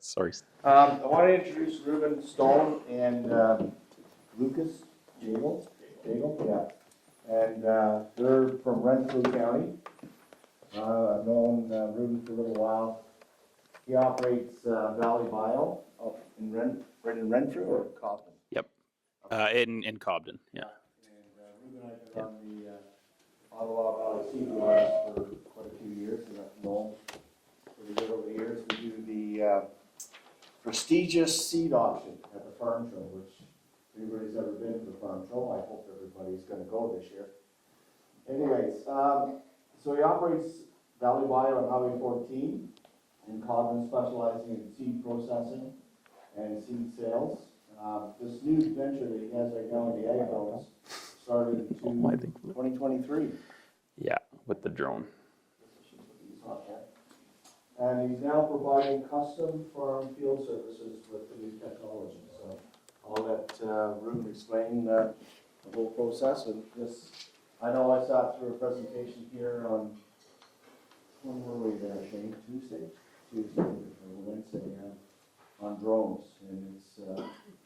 Sorry. I want to introduce Reuben Stone and Lucas Jagel, yeah. And they're from Frontenac County. I've known Reuben for a little while. He operates Valley Bio up in right in Renfrew or Cobden? Yep. In Cobden, yeah. And Reuben and I have been on the Ottawa Valley Seed Wars for quite a few years, and I've known pretty good over the years. We do the prestigious seed auction at the farm show, which everybody's ever been to the farm show. I hope everybody's going to go this year. Anyways, so he operates Valley Bio on Highway 14 in Cobden, specializing in seed processing and seed sales. This new venture that he has right now in the ag grows started in 2023. Yeah, with the drone. And he's now providing custom farm field services with the new technology. So I'll let Reuben explain the whole process. And this, I know I sat through a presentation here on, when were we there, Shane? Tuesday or Wednesday, on drones. And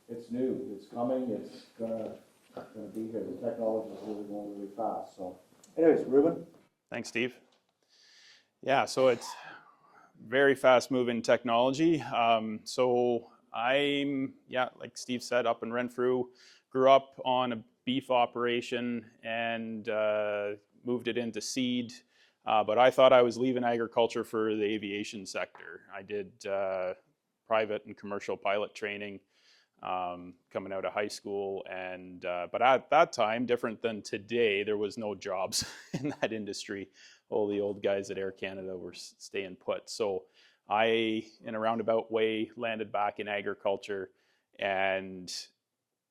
it's new, it's coming, it's gonna be here. The technology is really going really fast. So, anyways, Reuben. Thanks, Steve. Yeah, so it's very fast-moving technology. So I'm, like Steve said, up in Renfrew, grew up on a beef operation and moved it into seed. But I thought I was leaving agriculture for the aviation sector. I did private and commercial pilot training coming out of high school, and but at that time, different than today, there was no jobs in that industry. All the old guys at Air Canada were staying put. So I, in a roundabout way, landed back in agriculture, and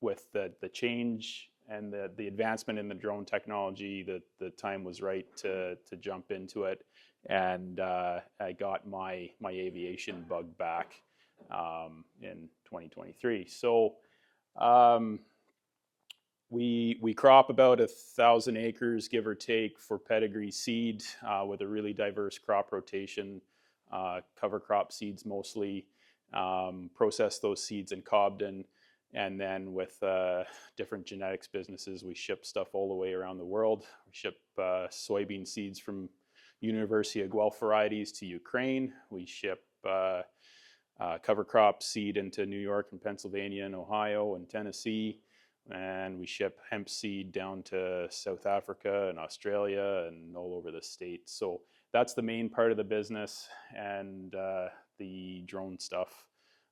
with the change and the advancement in the drone technology, the time was right to jump into it, and I got my aviation bug back in 2023. So we crop about 1,000 acres, give or take, for pedigree seed with a really diverse crop rotation, cover crop seeds mostly, process those seeds in Cobden, and then with different genetics businesses, we ship stuff all the way around the world. We ship soybean seeds from University of Guelph varieties to Ukraine. We ship cover crop seed into New York and Pennsylvania and Ohio and Tennessee. And we ship hemp seed down to South Africa and Australia and all over the States. So that's the main part of the business. And the drone stuff,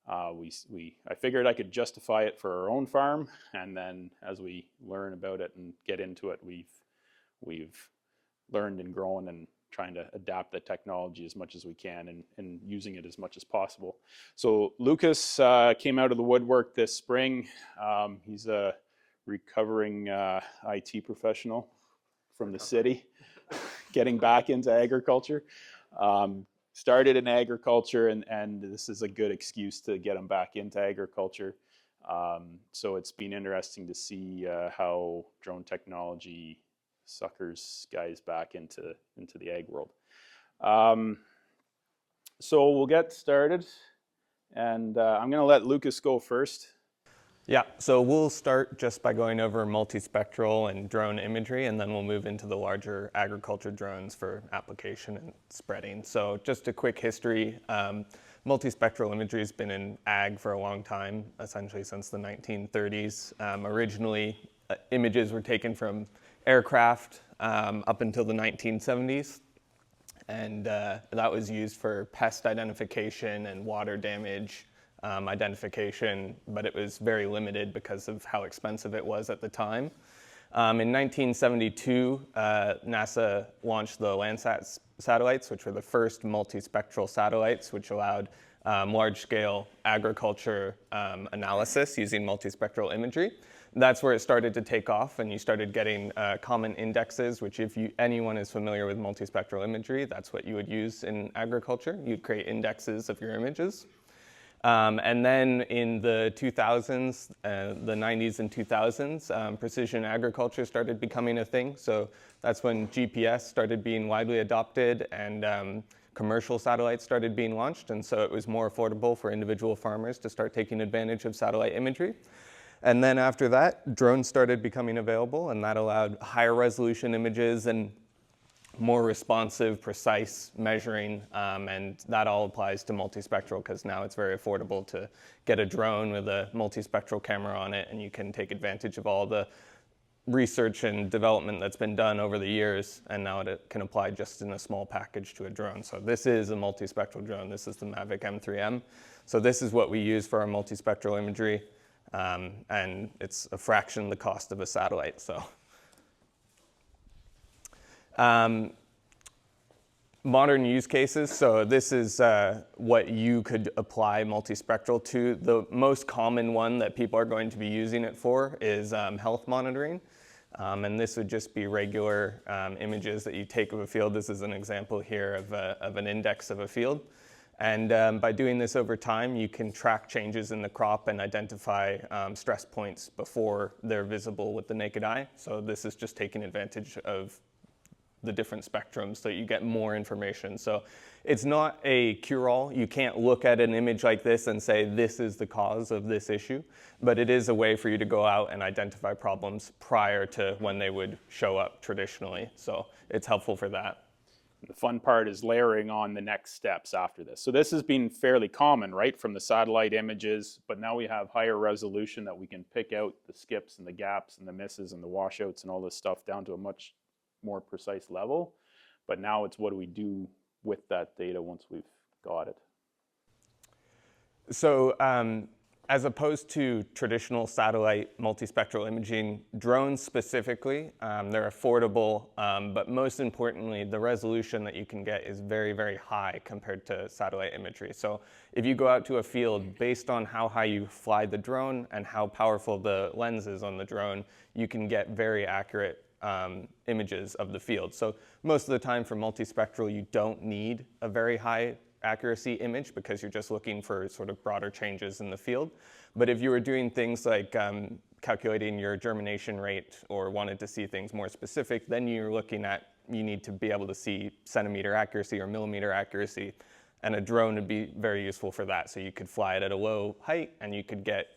I figured I could justify it for our own farm. And then as we learn about it and get into it, we've learned and grown and trying to adapt the technology as much as we can and using it as much as possible. So Lucas came out of the woodwork this spring. He's a recovering IT professional from the city, getting back into agriculture. Started in agriculture, and this is a good excuse to get him back into agriculture. So it's been interesting to see how drone technology suckers guys back into the ag world. So we'll get started, and I'm going to let Lucas go first. Yeah, so we'll start just by going over multispectral and drone imagery, and then we'll move into the larger agriculture drones for application and spreading. So just a quick history. Multispectral imagery has been in ag for a long time, essentially since the 1930s. Originally, images were taken from aircraft up until the 1970s, and that was used for pest identification and water damage identification, but it was very limited because of how expensive it was at the time. In 1972, NASA launched the Landsat satellites, which were the first multispectral satellites, which allowed large-scale agriculture analysis using multispectral imagery. That's where it started to take off, and you started getting common indexes, which if anyone is familiar with multispectral imagery, that's what you would use in agriculture. You'd create indexes of your images. And then in the 2000s, the 90s and 2000s, precision agriculture started becoming a thing. So that's when GPS started being widely adopted, and commercial satellites started being launched, and so it was more affordable for individual farmers to start taking advantage of satellite imagery. And then after that, drones started becoming available, and that allowed higher resolution images and more responsive, precise measuring, and that all applies to multispectral because now it's very affordable to get a drone with a multispectral camera on it, and you can take advantage of all the research and development that's been done over the years, and now it can apply just in a small package to a drone. So this is a multispectral drone. This is the Mavic M3M. So this is what we use for our multispectral imagery, and it's a fraction of the cost of a satellite. So. Modern use cases, so this is what you could apply multispectral to. The most common one that people are going to be using it for is health monitoring. And this would just be regular images that you take of a field. This is an example here of an index of a field. And by doing this over time, you can track changes in the crop and identify stress points before they're visible with the naked eye. So this is just taking advantage of the different spectrums so you get more information. So it's not a cure-all. You can't look at an image like this and say this is the cause of this issue, but it is a way for you to go out and identify problems prior to when they would show up traditionally. So it's helpful for that. The fun part is layering on the next steps after this. So this has been fairly common, right, from the satellite images, but now we have higher resolution that we can pick out the skips and the gaps and the misses and the washouts and all this stuff down to a much more precise level. But now it's what do we do with that data once we've got it? So as opposed to traditional satellite multispectral imaging, drones specifically, they're affordable, but most importantly, the resolution that you can get is very, very high compared to satellite imagery. So if you go out to a field, based on how high you fly the drone and how powerful the lens is on the drone, you can get very accurate images of the field. So most of the time for multispectral, you don't need a very high accuracy image because you're just looking for sort of broader changes in the field. But if you were doing things like calculating your germination rate or wanted to see things more specific, then you're looking at, you need to be able to see centimeter accuracy or millimeter accuracy, and a drone would be very useful for that. So you could fly it at a low height and you could get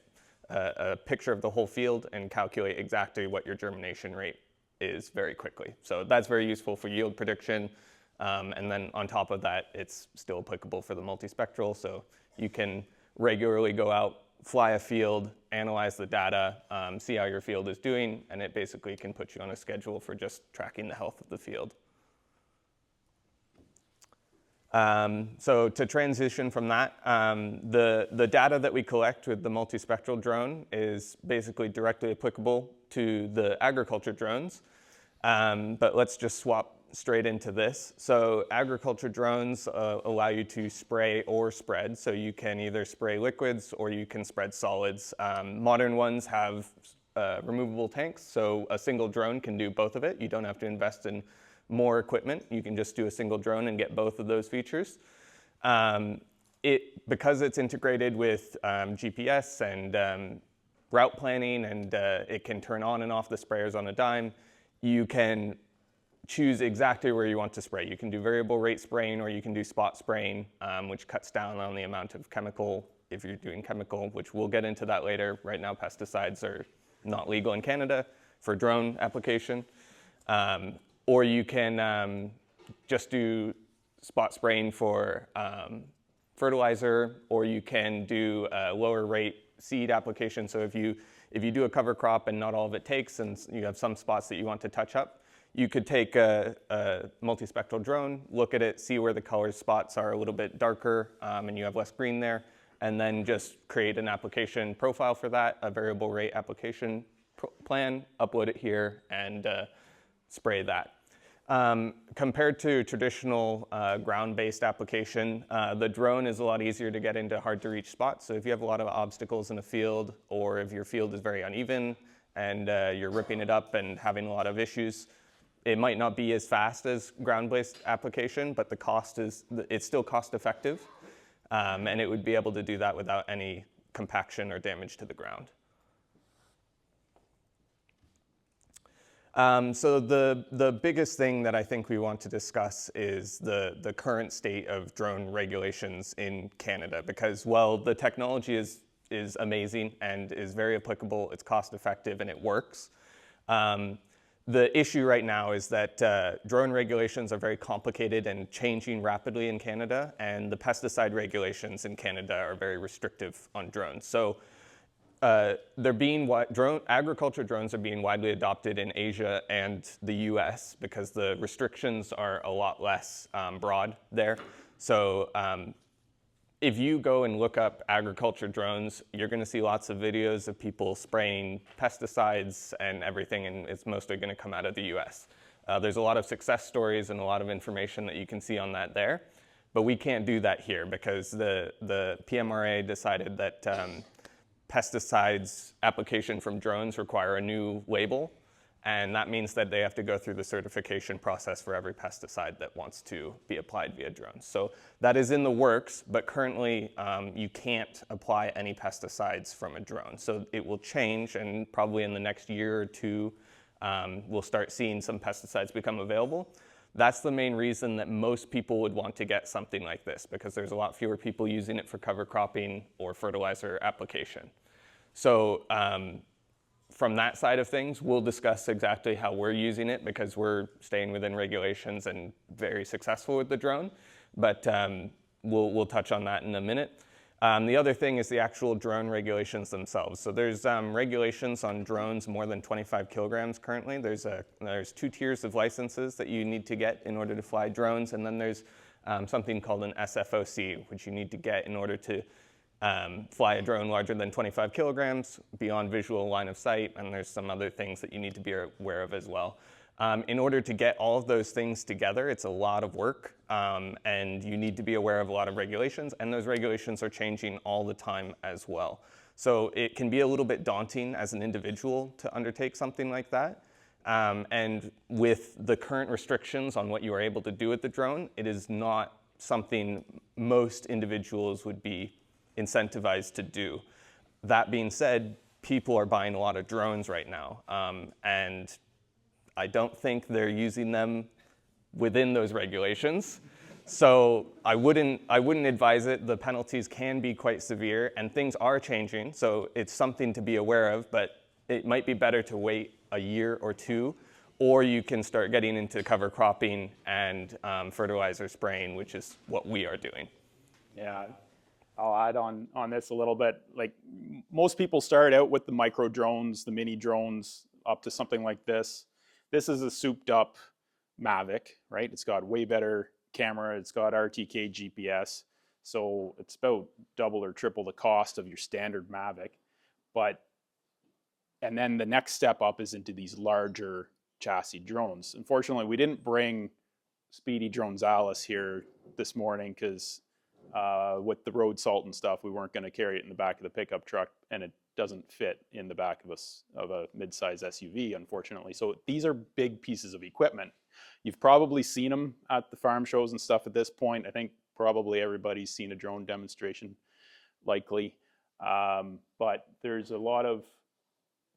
a picture of the whole field and calculate exactly what your germination rate is very quickly. So that's very useful for yield prediction. And then on top of that, it's still applicable for the multispectral. So you can regularly go out, fly a field, analyze the data, see how your field is doing, and it basically can put you on a schedule for just tracking the health of the field. So to transition from that, the data that we collect with the multispectral drone is basically directly applicable to the agriculture drones. But let's just swap straight into this. So agriculture drones allow you to spray or spread. So you can either spray liquids or you can spread solids. Modern ones have removable tanks, so a single drone can do both of it. You don't have to invest in more equipment. You can just do a single drone and get both of those features. Because it's integrated with GPS and route planning, and it can turn on and off the sprayers on a dime, you can choose exactly where you want to spray. You can do variable rate spraying or you can do spot spraying, which cuts down on the amount of chemical if you're doing chemical, which we'll get into that later. Right now, pesticides are not legal in Canada for drone application. Or you can just do spot spraying for fertilizer, or you can do a lower rate seed application. So if you do a cover crop and not all of it takes, and you have some spots that you want to touch up, you could take a multispectral drone, look at it, see where the color spots are a little bit darker, and you have less green there, and then just create an application profile for that, a variable rate application plan, upload it here, and spray that. Compared to traditional ground-based application, the drone is a lot easier to get into hard-to-reach spots. So if you have a lot of obstacles in a field, or if your field is very uneven and you're ripping it up and having a lot of issues, it might not be as fast as ground-based application, but the cost it's still cost-effective, and it would be able to do that without any compaction or damage to the ground. So the biggest thing that I think we want to discuss is the current state of drone regulations in Canada, because while the technology is amazing and is very applicable, it's cost effective and it works. The issue right now is that drone regulations are very complicated and changing rapidly in Canada, and the pesticide regulations in Canada are very restrictive on drones. So agriculture drones are being widely adopted in Asia and the US because the restrictions are a lot less broad there. So if you go and look up agriculture drones, you're going to see lots of videos of people spraying pesticides and everything, and it's mostly going to come out of the US. There's a lot of success stories and a lot of information that you can see on that there, but we can't do that here because the PMRA decided that pesticides application from drones require a new label, and that means that they have to go through the certification process for every pesticide that wants to be applied via drones. So that is in the works, but currently you can't apply any pesticides from a drone. So it will change, and probably in the next year or two, we'll start seeing some pesticides become available. That's the main reason that most people would want to get something like this, because there's a lot fewer people using it for cover cropping or fertilizer application. So from that side of things, we'll discuss exactly how we're using it, because we're staying within regulations and very successful with the drone. But we'll touch on that in a minute. The other thing is the actual drone regulations themselves. So there's regulations on drones more than 25 kilograms currently. There's 2 tiers of licenses that you need to get in order to fly drones, and then there's something called an SFOC, which you need to get in order to fly a drone larger than 25 kilograms beyond visual line of sight, and there's some other things that you need to be aware of as well. In order to get all of those things together, it's a lot of work, and you need to be aware of a lot of regulations, and those regulations are changing all the time as well. So it can be a little bit daunting as an individual to undertake something like that. And with the current restrictions on what you are able to do with the drone, it is not something most individuals would be incentivized to do. That being said, people are buying a lot of drones right now, and I don't think they're using them within those regulations. So I wouldn't advise it. The penalties can be quite severe, and things are changing, so it's something to be aware of, but it might be better to wait a year or two, or you can start getting into cover cropping and fertilizer spraying, which is what we are doing. Yeah, I'll add on this a little bit. Like, most people start out with the micro drones, the mini drones, up to something like this. This is a souped up Mavic, right? It's got way better camera. It's got RTK GPS. So it's about double or triple the cost of your standard Mavic. And then the next step up is into these larger chassis drones. Unfortunately, we didn't bring Speedy Dronesalis here this morning because with the road salt and stuff, we weren't going to carry it in the back of the pickup truck, and it doesn't fit in the back of a mid-size SUV, unfortunately. So these are big pieces of equipment. You've probably seen them at the farm shows and stuff at this point. I think probably everybody's seen a drone demonstration, likely. But there's a lot of,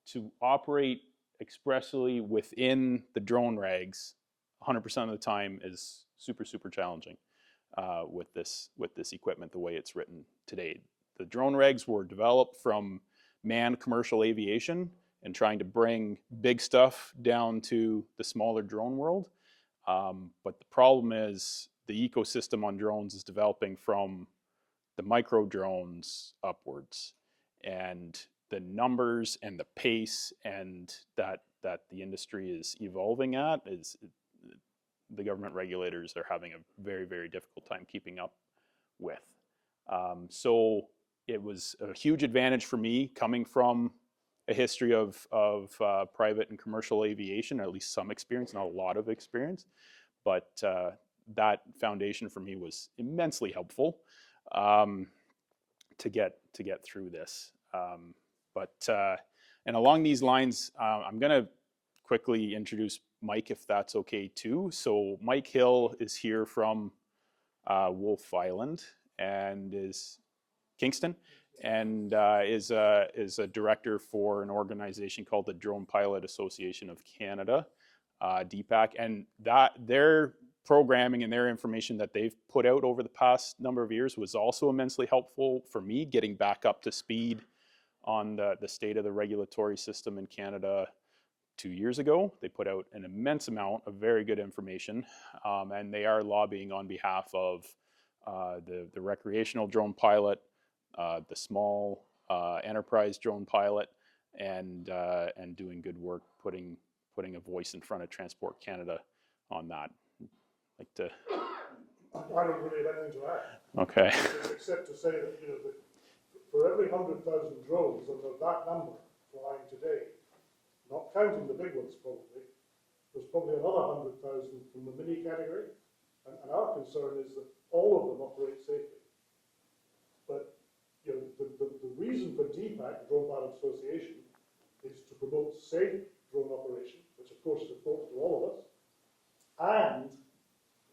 to operate expressly within the drone regs, 100% of the time is super, super challenging with this equipment, the way it's written today. The drone regs were developed from manned commercial aviation and trying to bring big stuff down to the smaller drone world. But the problem is the ecosystem on drones is developing from the micro drones upwards, and the numbers and the pace and that the industry is evolving at is, the government regulators are having a very, very difficult time keeping up with. So it was a huge advantage for me coming from a history of private and commercial aviation, or at least some experience, not a lot of experience, but that foundation for me was immensely helpful to get through this. And along these lines, I'm going to quickly introduce Mike, if that's okay too. So Mike Hill is here from Wolfe Island and is Kingston, and is a director for an organization called the Drone Pilot Association of Canada, DPAC, and that their programming and their information that they've put out over the past number of years was also immensely helpful for me getting back up to speed on the state of the regulatory system in Canada 2 years ago. They put out an immense amount of very good information, and they are lobbying on behalf of the recreational drone pilot, the small enterprise drone pilot, and doing good work, putting a voice in front of Transport Canada on that. Like to. I don't really have anything to add. Okay. Except to say that, that for every 100,000 drones under that number flying today, not counting the big ones probably, there's probably another 100,000 from the mini category, and our concern is that all of them operate safely. But the reason for DPAC, the Drone Pilot Association, is to promote safe drone operation, which of course is important to all of us, and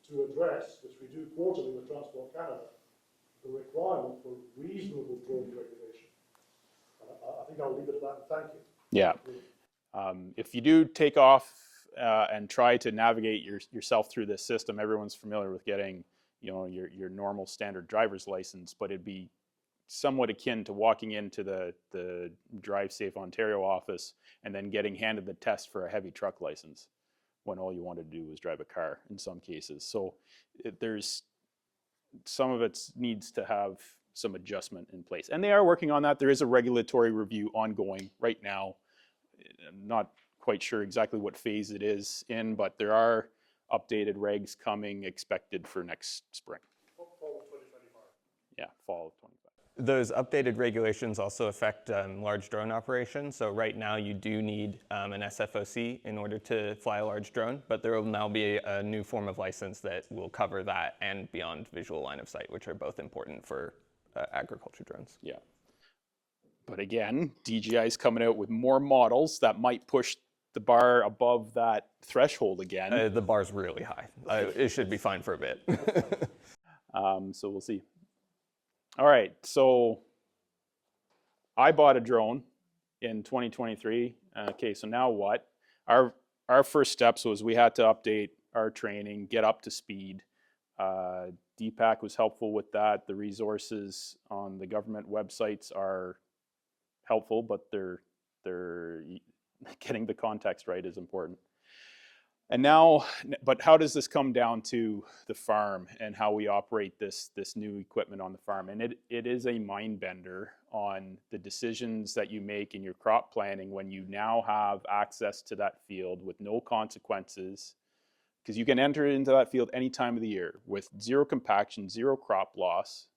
to address, which we do quarterly with Transport Canada, the requirement for reasonable drone regulation. I think I'll leave it at that, and thank you. Yeah. If you do take off and try to navigate yourself through this system, everyone's familiar with getting, your normal standard driver's license, but it'd be somewhat akin to walking into the Drive Safe Ontario office and then getting handed the test for a heavy truck license when all you wanted to do was drive a car in some cases. So there's some of it needs to have some adjustment in place. And they are working on that. There is a regulatory review ongoing right now. I'm not quite sure exactly what phase it is in, but there are updated regs coming expected for next spring. Fall of 2025. Yeah, fall of 25. Those updated regulations also affect large drone operations. So right now you do need an SFOC in order to fly a large drone, but there will now be a new form of license that will cover that and beyond visual line of sight, which are both important for agriculture drones. Yeah. But again, DJI is coming out with more models that might push the bar above that threshold again. The bar's really high. It should be fine for a bit. So we'll see. All right, so I bought a drone in 2023. Okay, so now what? Our first steps was we had to update our training, get up to speed. DPAC was helpful with that. The resources on the government websites are helpful, but they're getting the context right is important. And now, but how does this come down to the farm and how we operate this new equipment on the farm? And it is a mind bender on the decisions that you make in your crop planning when you now have access to that field with no consequences, because you can enter into that field any time of the year with zero compaction, zero crop loss,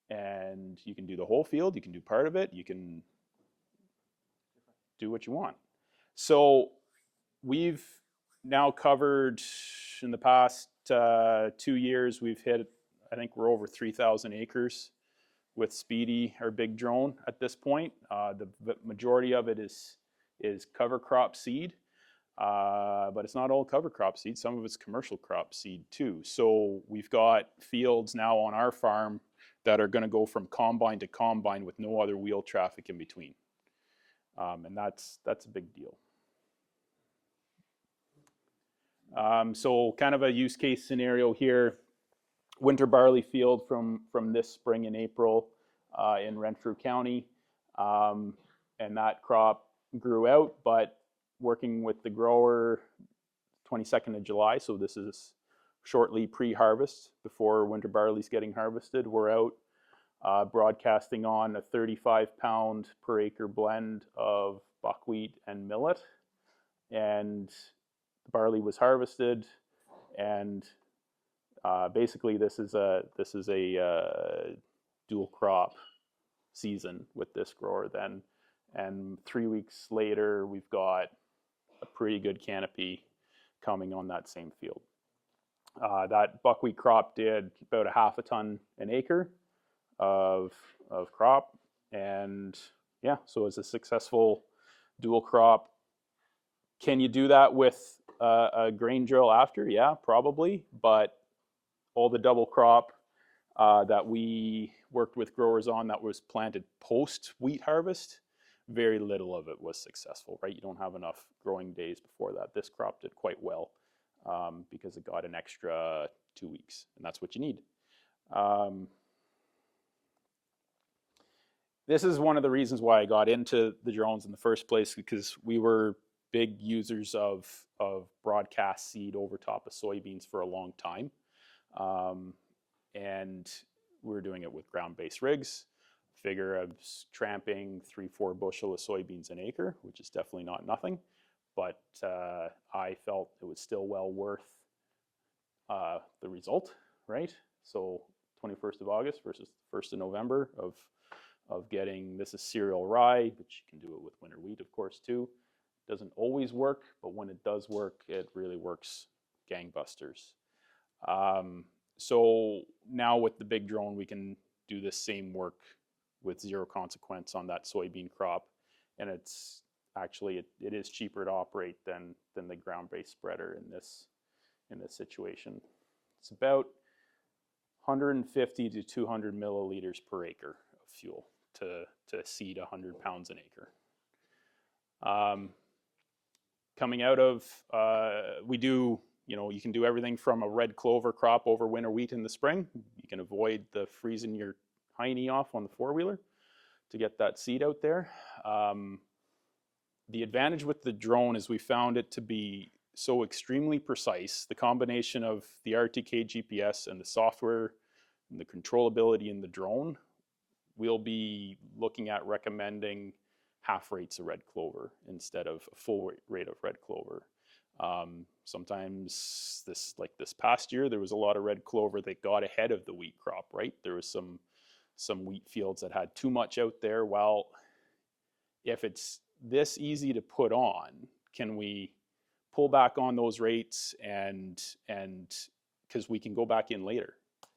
and you can do the whole field, you can do part of it, you can do what you want. So we've now covered in the past 2 years, we've hit, I think we're over 3,000 acres with Speedy, our big drone at this point. The majority of it is cover crop seed, but it's not all cover crop seed. Some of it's commercial crop seed too. So we've got fields now on our farm that are going to go from combine to combine with no other wheel traffic in between. And that's a big deal. So kind of a use case scenario here, winter barley field from this spring in April in Frontenac County. And that crop grew out, but working with the grower 22nd of July, so this is shortly pre-harvest before winter barley's getting harvested. We're out broadcasting on a 35-pound per acre blend of buckwheat and millet, and the barley was harvested, and basically this is a dual crop season with this grower then, and 3 weeks later we've got a pretty good canopy coming on that same field. That buckwheat crop did about 1/2 ton an acre of crop, and yeah, so it's a successful dual crop. Can you do that with a grain drill after? Yeah, probably, but all the double crop that we worked with growers on that was planted post wheat harvest, very little of it was successful, right? You don't have enough growing days before that. This crop did quite well because it got an extra 2 weeks, and that's what you need. This is one of the reasons why I got into the drones in the first place, because we were big users of broadcast seed over top of soybeans for a long time. And we were doing it with ground-based rigs. Figure I was tramping 3-4 bushel of soybeans an acre, which is definitely not nothing, but I felt it was still well worth the result, right? So 21st of August versus 1st of November of getting, this is cereal rye, but you can do it with winter wheat, of course, too. Doesn't always work, but when it does work, it really works gangbusters. So now with the big drone, we can do the same work with zero consequence on that soybean crop, and it's actually it is cheaper to operate than the ground-based spreader in this situation. It's about 150 to 200 milliliters per acre of fuel to seed 100 pounds an acre. Coming out of, we do, you can do everything from a red clover crop over winter wheat in the spring. You can avoid the freezing your hiney off on the four-wheeler to get that seed out there. The advantage with the drone is we found it to be so extremely precise. The combination of the RTK GPS and the software and the controllability in the drone, we'll be looking at recommending half rates of red clover instead of a full rate of red clover. Sometimes like this past year, there was a lot of red clover that got ahead of the wheat crop, right? There was some wheat fields that had too much out there. Well, if it's this easy to put on, can we pull back on those rates and because we can go back in later.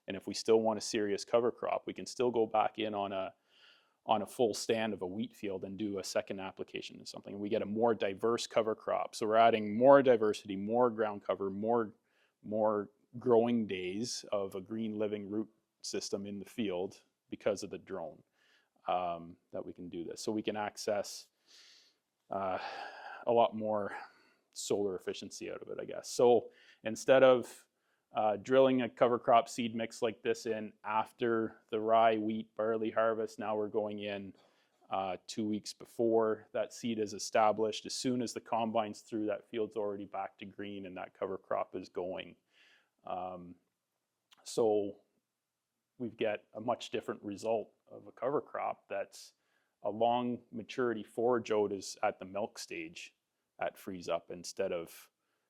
And if we still want a serious cover crop, we can still go back in on a full stand of a wheat field and do a second application of something. We get a more diverse cover crop. So we're adding more diversity, more ground cover, more growing days of a green living root system in the field because of the drone that we can do this. So we can access a lot more solar efficiency out of it, I guess. So instead of drilling a cover crop seed mix like this in after the rye, wheat, barley harvest, now we're going in 2 weeks before that seed is established. As soon as the combine's through, that field's already back to green and that cover crop is going. So we get a much different result of a cover crop that's a long maturity forage oat is at the milk stage at freeze up instead of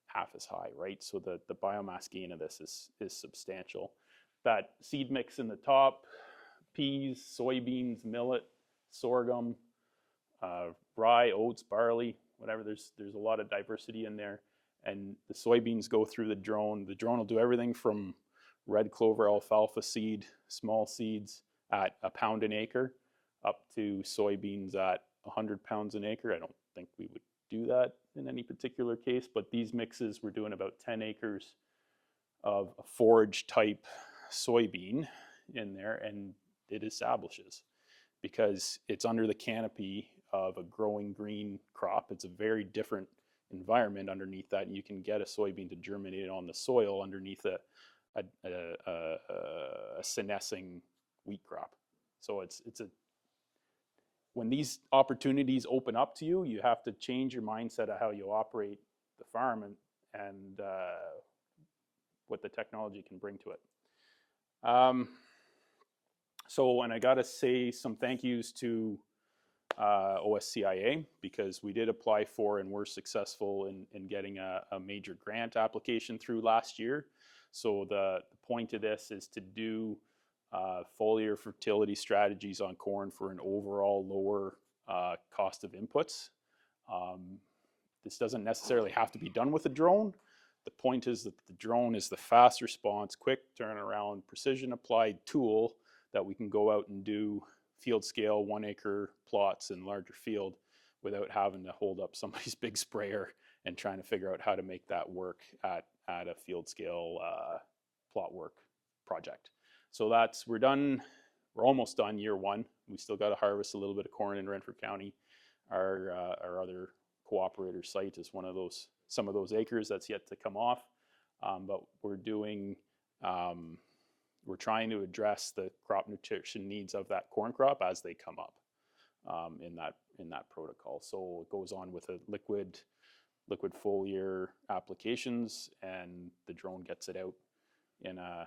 half as high, right? So the biomass gain of this is substantial. That seed mix in the top, peas, soybeans, millet, sorghum, rye, oats, barley, whatever, there's a lot of diversity in there. And the soybeans go through the drone. The drone will do everything from red clover alfalfa seed, small seeds at a pound an acre, up to soybeans at 100 pounds an acre. I don't think we would do that in any particular case, but these mixes, we're doing about 10 acres of a forage type soybean in there, and it establishes because it's under the canopy of a growing green crop. It's a very different environment underneath that, and you can get a soybean to germinate on the soil underneath a senescing wheat crop. So it's a when these opportunities open up to you, you have to change your mindset of how you operate the farm and what the technology can bring to it. So, and I got to say some thank yous to OSCIA, because we did apply for and were successful in getting a major grant application through last year. So the point of this is to do foliar fertility strategies on corn for an overall lower cost of inputs. This doesn't necessarily have to be done with a drone. The point is that the drone is the fast response, quick turnaround, precision applied tool that we can go out and do field scale 1 acre plots in larger field without having to hold up somebody's big sprayer and trying to figure out how to make that work at a field scale plot work project. So we're done we're almost done year one. We still got to harvest a little bit of corn in Renfrew County. Our other cooperator site is some of those acres that's yet to come off. But we're trying to address the crop nutrition needs of that corn crop as they come up in that protocol. So it goes on with a liquid foliar applications, and the drone gets it out in a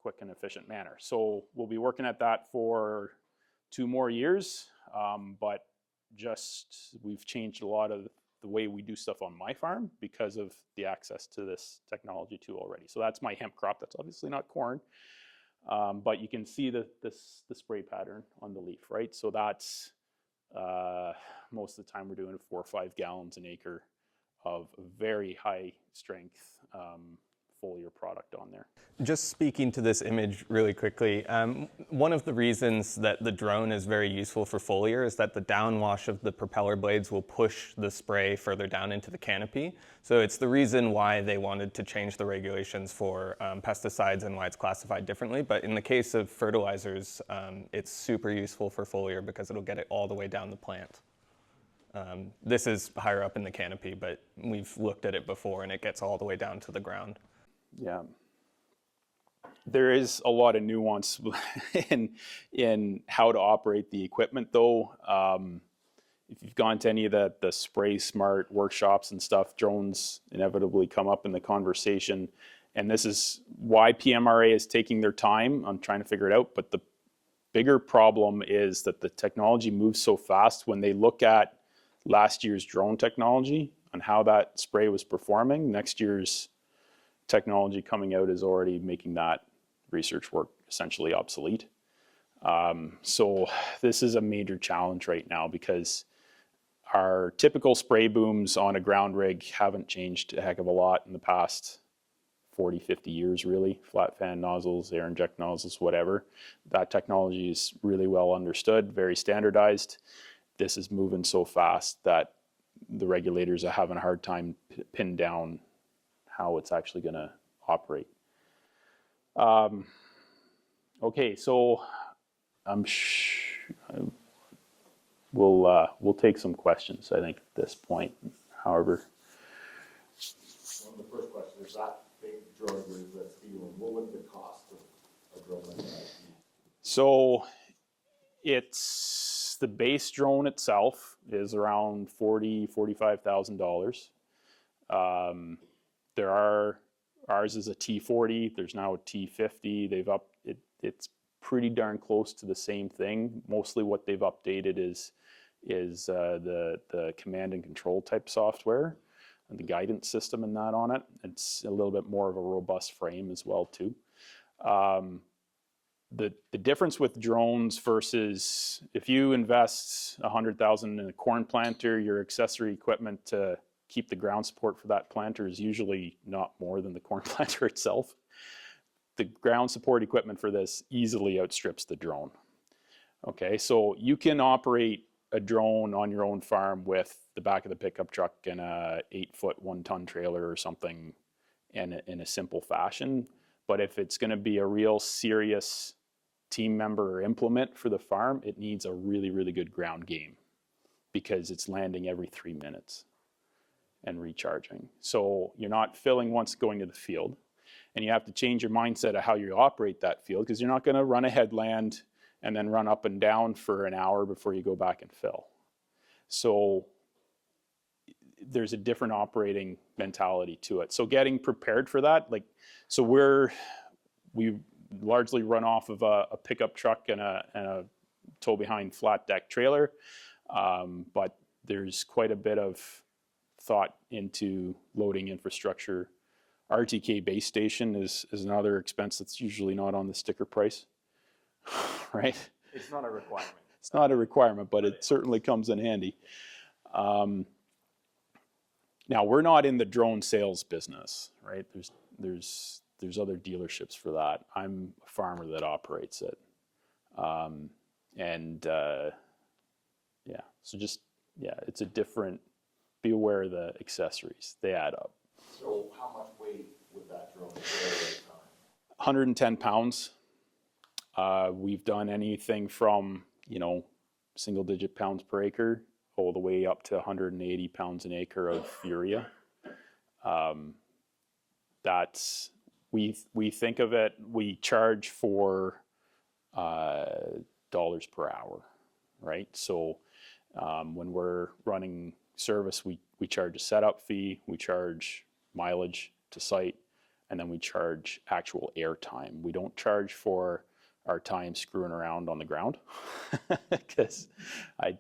quick and efficient manner. So we'll be working at that for 2 more years, but we've changed a lot of the way we do stuff on my farm because of the access to this technology too already. So that's my hemp crop. That's obviously not corn, but you can see the spray pattern on the leaf, right? So that's most of the time we're doing 4 or 5 gallons an acre of very high strength foliar product on there. Just speaking to this image really quickly, one of the reasons that the drone is very useful for foliar is that the downwash of the propeller blades will push the spray further down into the canopy. So it's the reason why they wanted to change the regulations for pesticides and why it's classified differently. But in the case of fertilizers, it's super useful for foliar because it'll get it all the way down the plant. This is higher up in the canopy, but we've looked at it before and it gets all the way down to the ground. Yeah. There is a lot of nuance in how to operate the equipment, though. If you've gone to any of the Spray Smart workshops and stuff, drones inevitably come up in the conversation. And this is why PMRA is taking their time on trying to figure it out. But the bigger problem is that the technology moves so fast. When they look at last year's drone technology and how that spray was performing, next year's technology coming out is already making that research work essentially obsolete. So this is a major challenge right now because our typical spray booms on a ground rig haven't changed a heck of a lot in the past 40, 50 years, really. Flat fan nozzles, air inject nozzles, whatever. That technology is really well understood, very standardized. This is moving so fast that the regulators are having a hard time pinning down how it's actually going to operate. Okay, so we'll take some questions, I think, at this point. However, One of the first questions is that big drone that's stealing, what would the cost of a drone like that be? so it's the base drone itself is around $45,000. Ours is a T40. There's now a T50. It's pretty darn close to the same thing. Mostly what they've updated is the command and control type software and the guidance system and that on it. It's a little bit more of a robust frame as well too. The difference with drones versus if you invest $100,000 in a corn planter, your accessory equipment to keep the ground support for that planter is usually not more than the corn planter itself. The ground support equipment for this easily outstrips the drone. Okay, so you can operate a drone on your own farm with the back of the pickup truck and a 8-foot 1-ton trailer or something in a simple fashion. But if it's going to be a real serious team member or implement for the farm, it needs a really, really good ground game because it's landing every 3 minutes and recharging. So you're not filling once going to the field, and you have to change your mindset of how you operate that field because you're not going to run a headland and then run up and down for an hour before you go back and fill. So there's a different operating mentality to it. So getting prepared for that, so we largely run off of a pickup truck and a tow behind flat deck trailer, but there's quite a bit of thought into loading infrastructure. RTK base station is another expense that's usually not on the sticker price, right? It's not a requirement. It's not a requirement, but it certainly comes in handy. Now we're not in the drone sales business, right? There's other dealerships for that. I'm a farmer that operates it, it's a different. Be aware of the accessories; they add up. So how much weight would that drone carry at a time? 110 pounds. We've done anything from, single digit pounds per acre all the way up to 180 pounds an acre of urea. That's, we think of it, we charge for dollars per hour, right? So when we're running service, we charge a setup fee, we charge mileage to site, and then we charge actual air time. We don't charge for our time screwing around on the ground because I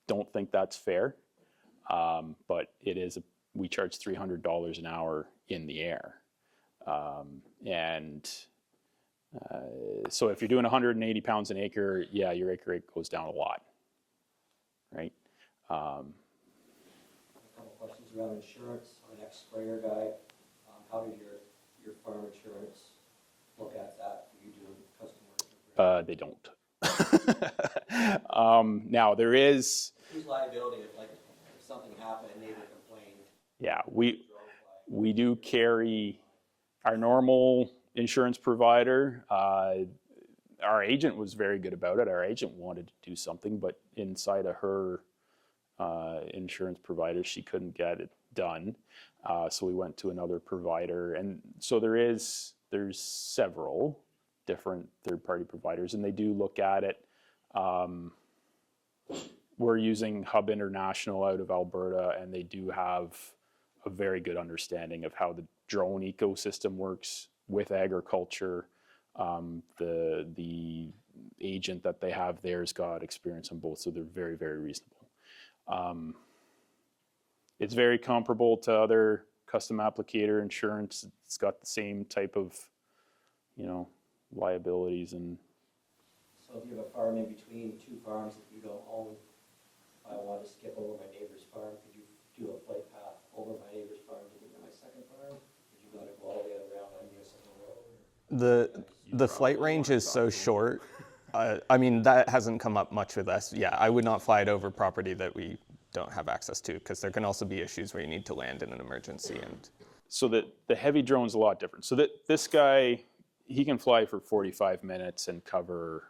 don't think that's fair. But it is, we charge $300 an hour in the air. So if you're doing 180 pounds an acre, yeah, your acre rate goes down a lot, right? A couple questions around insurance. I'm an ex-sprayer guy. How does your farm insurance look at that? Do you do custom work? They don't. Now there is. Whose liability if something happened and neighbor complained? Yeah, we do carry our normal insurance provider. Our agent was very good about it. Our agent wanted to do something, but inside of her insurance provider, she couldn't get it done. So we went to another provider, and so there's several different third-party providers, and they do look at it. We're using Hub International out of Alberta, and they do have a very good understanding of how the drone ecosystem works with agriculture. The agent that they have there's got experience on both, so they're very, very reasonable. It's very comparable to other custom applicator insurance. It's got the same type of, liabilities. And So if you have a farm in between two farms that you don't own, if I want to skip over my neighbor's farm, could you do a flight path over my neighbor's farm to get to my second farm? Would you got to go all the way around on Municipal Road? The flight range is so short. I mean, that hasn't come up much with us. Yeah, I would not fly it over property that we don't have access to, because there can also be issues where you need to land in an emergency. And so the heavy drone's a lot different. So this guy, he can fly for 45 minutes and cover,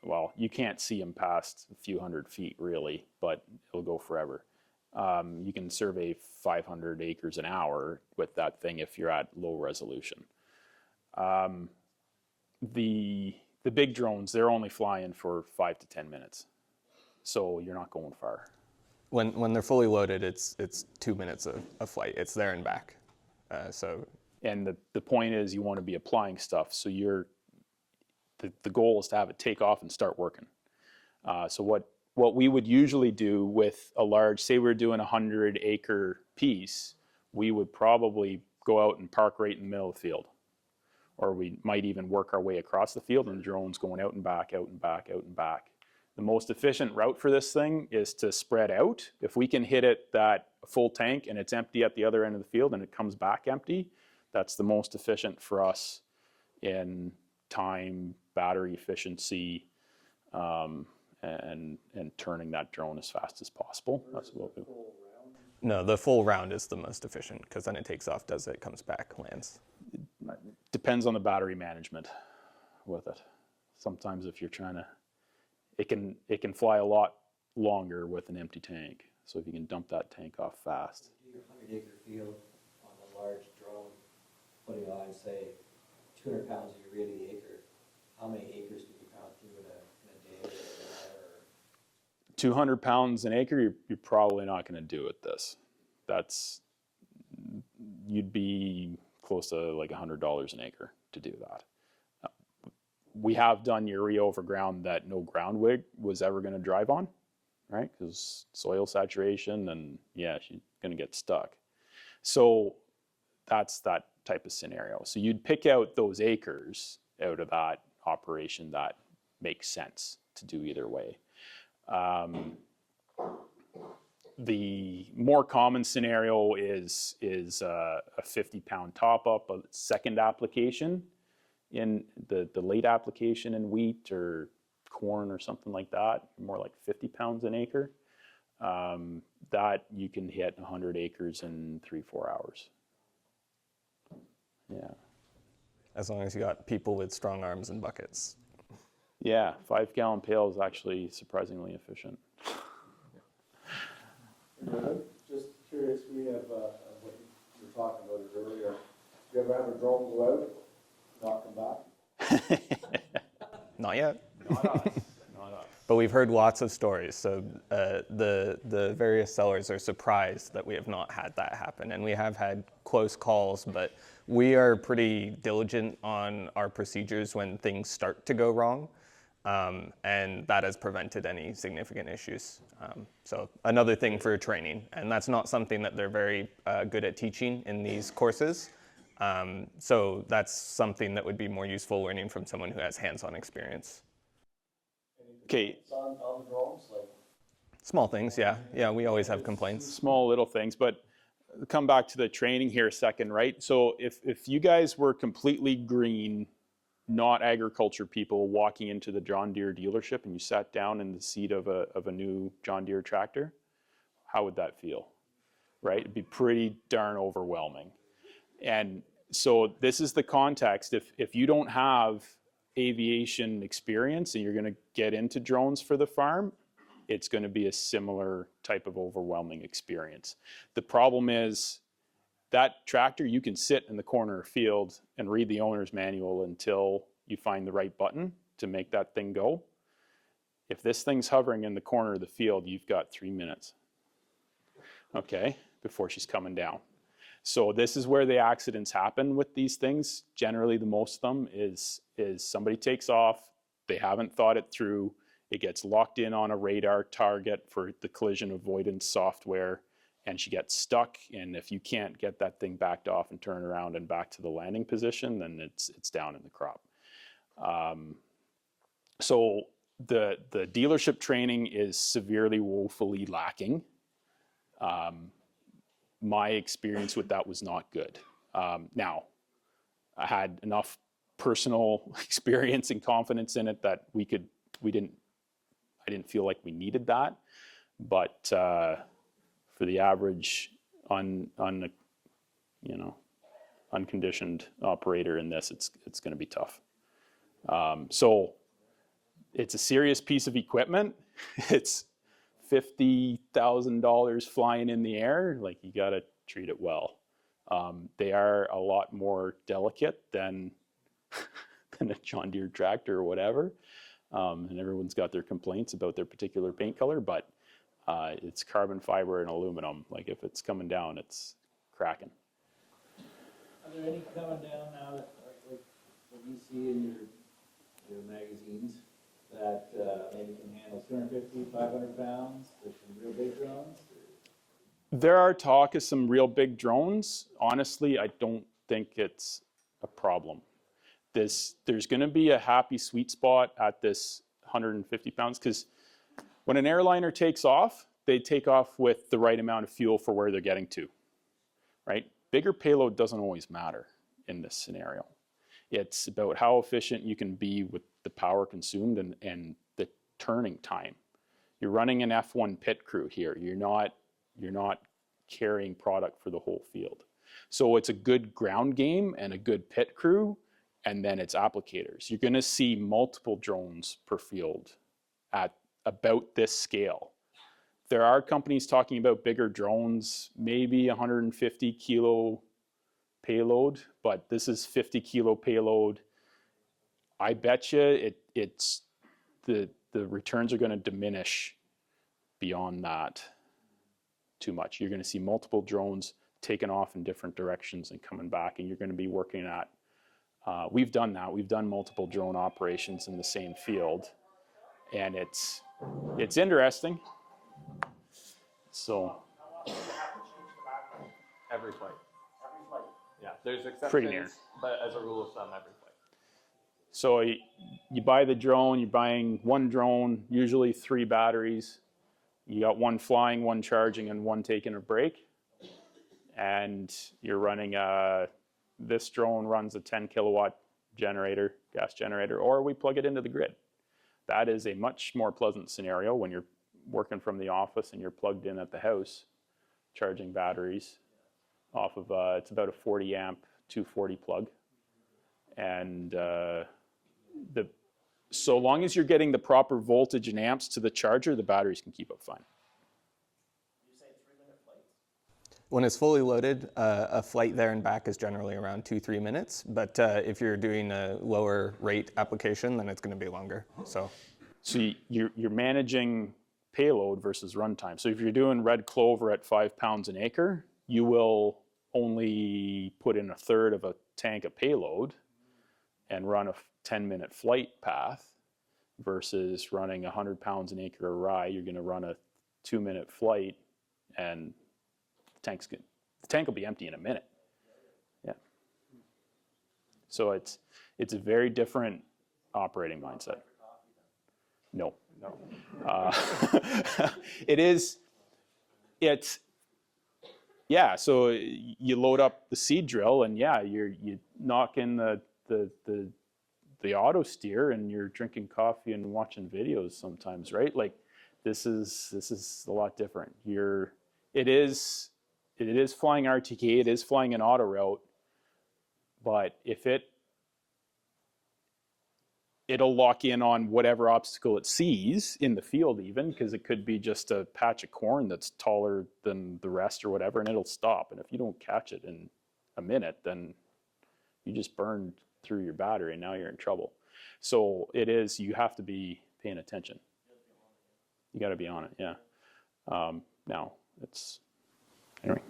well, you can't see him past a few hundred feet really, but it'll go forever. You can survey 500 acres an hour with that thing if you're at low resolution. The big drones, they're only flying for 5 to 10 minutes. So you're not going far. when they're fully loaded, it's 2 minutes of flight. It's there and back. And the point is you want to be applying stuff. So the goal is to have it take off and start working. So what we would usually do with a large, say we're doing a 100-acre piece, we would probably go out and park right in the middle of the field. Or we might even work our way across the field and the drone's going out and back, out and back, out and back. The most efficient route for this thing is to spread out. If we can hit it that full tank and it's empty at the other end of the field and it comes back empty, that's the most efficient for us in time, battery efficiency, and turning that drone as fast as possible. That's what we. No, the full round is the most efficient, because then it takes off, does it, comes back, lands. Depends on the battery management with it. Sometimes if you're trying to, it can fly a lot longer with an empty tank. So if you can dump that tank off fast. Do your 100-acre field on a large drone, putting on, say, 200 pounds of urea to the acre. How many acres could you pound through in a day or an hour? 200 pounds an acre, you're probably not going to do it this. You'd be close to like $100 an acre to do that. We have done urea over ground that no ground rig was ever going to drive on, right? Because soil saturation and yeah, she's going to get stuck. So that's that type of scenario. So you'd pick out those acres out of that operation that makes sense to do either way. The more common scenario is a 50-pound top-up, a second application in the late application in wheat or corn or something like that, more like 50 pounds an acre. That you can hit 100 acres in 3-4 hours. Yeah. As long as you got people with strong arms and buckets. Yeah, 5-gallon pail is actually surprisingly efficient. Just curious, we have, what you were talking about it earlier. Do you ever have a drone go out, not come back? Not yet. Not us. Not us. But we've heard lots of stories. So the various sellers are surprised that we have not had that happen. And we have had close calls, but we are pretty diligent on our procedures when things start to go wrong. And that has prevented any significant issues. So another thing for training, and that's not something that they're very good at teaching in these courses. So that's something that would be more useful learning from someone who has hands-on experience. Okay. On the drones, like Small things, yeah. Yeah, we always have complaints. Small little things, but come back to the training here a second, right? So if you guys were completely green, not agriculture people walking into the John Deere dealership and you sat down in the seat of a new John Deere tractor, how would that feel, right? It'd be pretty darn overwhelming. And so this is the context. If you don't have aviation experience and you're going to get into drones for the farm, it's going to be a similar type of overwhelming experience. The problem is that tractor, you can sit in the corner of the field and read the owner's manual until you find the right button to make that thing go. If this thing's hovering in the corner of the field, you've got 3 minutes, okay, before she's coming down. So this is where the accidents happen with these things. Generally, the most of them is somebody takes off, they haven't thought it through, it gets locked in on a radar target for the collision avoidance software, and she gets stuck, and if you can't get that thing backed off and turn around and back to the landing position, then it's down in the crop. So the dealership training is severely, woefully lacking. My experience with that was not good. Now, I had enough personal experience and confidence in it that I didn't feel like we needed that, but for the average unconditioned operator in this, it's going to be tough. So it's a serious piece of equipment. It's $50,000 flying in the air. Like, you got to treat it well. They are a lot more delicate than a John Deere tractor or whatever. And everyone's got their complaints about their particular paint color, but it's carbon fiber and aluminum. Like, if it's coming down, it's cracking. Are there any coming down now that, like what you see in your magazines, that maybe can handle 250, 500 pounds? There's some real big drones? There are talk of some real big drones. Honestly, I don't think it's a problem. There's going to be a happy sweet spot at this 150 pounds, because when an airliner takes off, they take off with the right amount of fuel for where they're getting to, right? Bigger payload doesn't always matter in this scenario. It's about how efficient you can be with the power consumed and the turning time. You're running an F1 pit crew here. You're not carrying product for the whole field. So it's a good ground game and a good pit crew, and then it's applicators. You're going to see multiple drones per field at about this scale. There are companies talking about bigger drones, maybe 150 kilo payload, but this is 50 kilo payload. I bet you it's the returns are going to diminish beyond that too much. You're going to see multiple drones taking off in different directions and coming back, and you're going to be working at, we've done that. We've done multiple drone operations in the same field, and it's interesting. So Every flight. Yeah, there's exceptions, Pretty near. but as a rule of thumb, every flight. So you buy the drone, you're buying one drone, usually 3 batteries. You got one flying, one charging, and one taking a break. And you're running this drone runs a 10 kilowatt generator, gas generator, or we plug it into the grid. That is a much more pleasant scenario when you're working from the office and you're plugged in at the house, charging batteries off of, it's about a 40 amp 240 plug. And so long as you're getting the proper voltage and amps to the charger, the batteries can keep up fine. When it's fully loaded, a flight there and back is generally around 2-3 minutes. But if you're doing a lower rate application, then it's going to be longer. So you're managing payload versus runtime. So if you're doing red clover at 5 pounds an acre, you will only put in a third of a tank of payload and run a 10-minute flight path versus running 100 pounds an acre of rye. You're going to run a 2-minute flight and the tank will be empty in a minute. Yeah. So it's a very different operating mindset. No. So you load up the seed drill and you knock in the auto steer and you're drinking coffee and watching videos sometimes, right? Like this is a lot different. It is flying RTK, it is flying an auto route, but if it'll lock in on whatever obstacle it sees in the field even, because it could be just a patch of corn that's taller than the rest or whatever, and it'll stop. And if you don't catch it in a minute, then you just burned through your battery and now you're in trouble. So you have to be paying attention. You got to be on it, yeah. Now, anyway.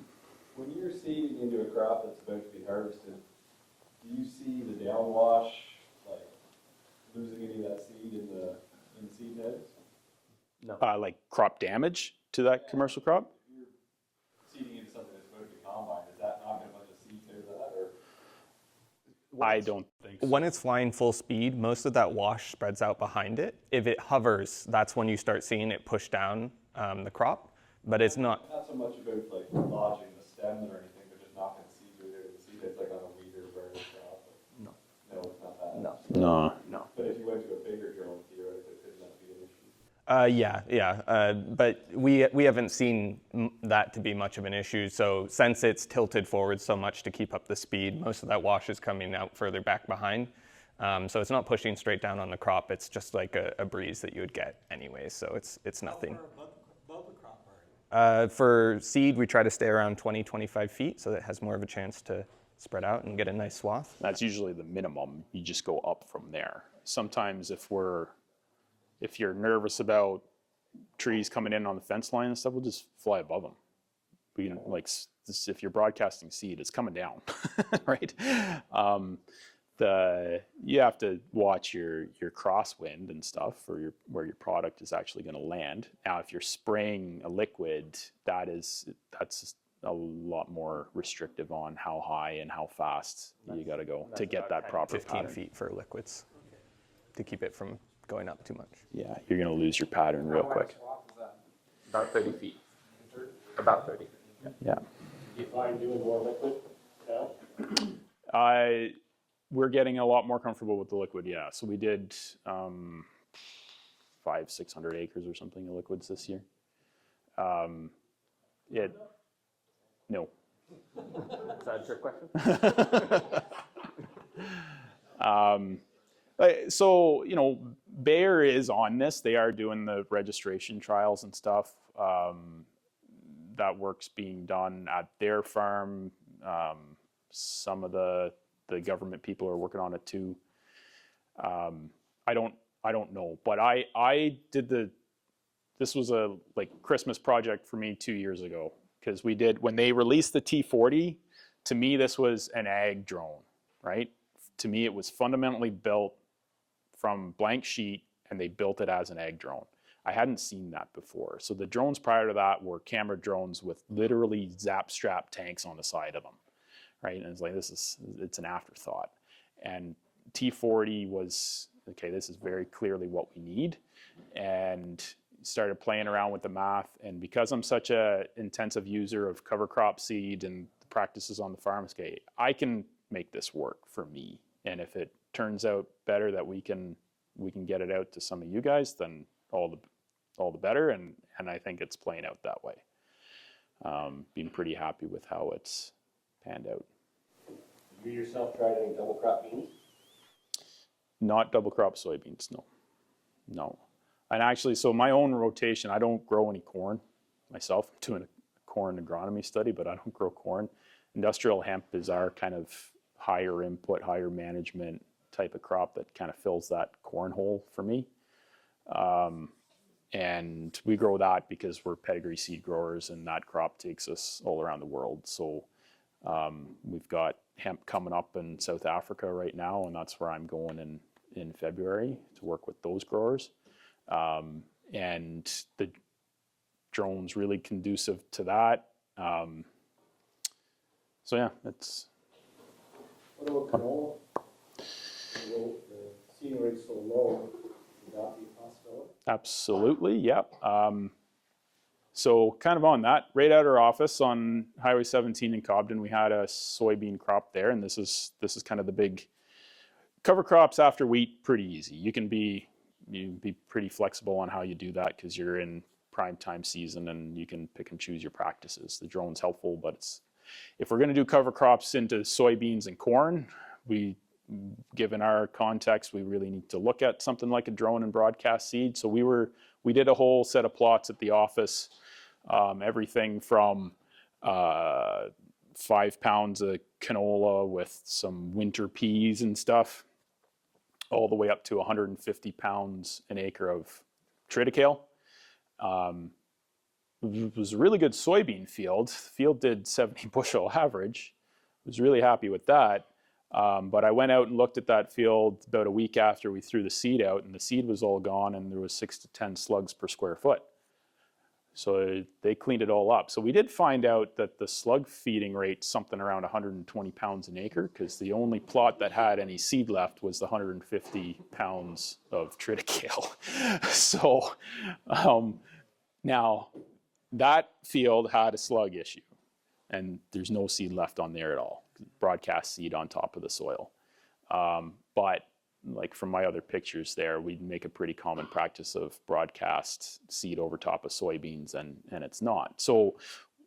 When you're seeding into a crop that's about to be harvested, do you see the downwash, like losing any of that seed in the seed heads? no. Like crop damage to that commercial crop? If you're seeding into something that's about to be combined, is that knocking a bunch of seed there to that, or? I don't think so. When it's flying full speed, most of that wash spreads out behind it. If it hovers, that's when you start seeing it push down the crop. But it's not. Not so much about like lodging the stems or anything, but just knocking seed right out of the seed heads like on a wheat or burner crop. No. No, it's not that. No. But if you went to a bigger drone, theoretically, could that be an issue? But we haven't seen that to be much of an issue. So since it's tilted forward so much to keep up the speed, most of that wash is coming out further back behind. So it's not pushing straight down on the crop. It's just like a breeze that you would get anyway. So it's nothing. For seed, we try to stay around 20-25 feet so that it has more of a chance to spread out and get a nice swath. That's usually the minimum. You just go up from there. Sometimes if you're nervous about trees coming in on the fence line and stuff, we'll just fly above them. We can, like, if you're broadcasting seed, it's coming down, right? You have to watch your crosswind and stuff for where your product is actually going to land. Now, if you're spraying a liquid, that's a lot more restrictive on how high and how fast you got to go to get that proper 15 pattern. feet for liquids to keep it from going up too much. Yeah, you're going to lose your pattern real quick. About 30 feet. About 30. Yeah. Do you find doing more liquid now? We're getting a lot more comfortable with the liquid, yeah. So we did 500-600 acres or something of liquids this year. No. Is that a trick question? So, Bayer is on this. They are doing the registration trials and stuff. That work's being done at their farm. Some of the government people are working on it too. I don't know, but I did this was a Christmas project for me 2 years ago, because when they released the T40, to me this was an ag drone, right? To me it was fundamentally built from blank sheet, and they built it as an ag drone. I hadn't seen that before. So the drones prior to that were camera drones with literally zap strap tanks on the side of them, right? And it's like, it's an afterthought. And T40 was, okay, this is very clearly what we need. And started playing around with the math. And because I'm such a intensive user of cover crop seed and the practices on the farm, okay, I can make this work for me. And if it turns out better that we can get it out to some of you guys, then all the better. And I think it's playing out that way. Been pretty happy with how it's panned out. You yourself tried any double crop beans? Not double crop soybeans, no. No. And actually, so my own rotation, I don't grow any corn myself. I'm doing a corn agronomy study, but I don't grow corn. Industrial hemp is our kind of higher input, higher management type of crop that kind of fills that corn hole for me. And we grow that because we're pedigree seed growers, and that crop takes us all around the world. So we've got hemp coming up in South Africa right now, and that's where I'm going in February to work with those growers. And the drone's really conducive to that. So yeah, it's. What about canola? The seeding rate's so low, would that be a possibility? Absolutely, yep. So kind of on that, right at our office on Highway 17 in Cobden, we had a soybean crop there, and this is kind of the big cover crops after wheat. Pretty easy. You can be pretty flexible on how you do that because you're in prime time season and you can pick and choose your practices. The drone's helpful, but if we're going to do cover crops into soybeans and corn, given our context, we really need to look at something like a drone and broadcast seed. So we did a whole set of plots at the office, everything from 5 pounds of canola with some winter peas and stuff, all the way up to 150 pounds an acre of triticale. It was a really good soybean field. The field did 70 bushel average. I was really happy with that. But I went out and looked at that field about a week after we threw the seed out, and the seed was all gone, and there was 6 to 10 slugs per square foot. So they cleaned it all up. So we did find out that the slug feeding rate something around 120 pounds an acre, because the only plot that had any seed left was the 150 pounds of triticale. So now that field had a slug issue, and there's no seed left on there at all. Broadcast seed on top of the soil. But like from my other pictures there, we'd make a pretty common practice of broadcast seed over top of soybeans, and it's not. So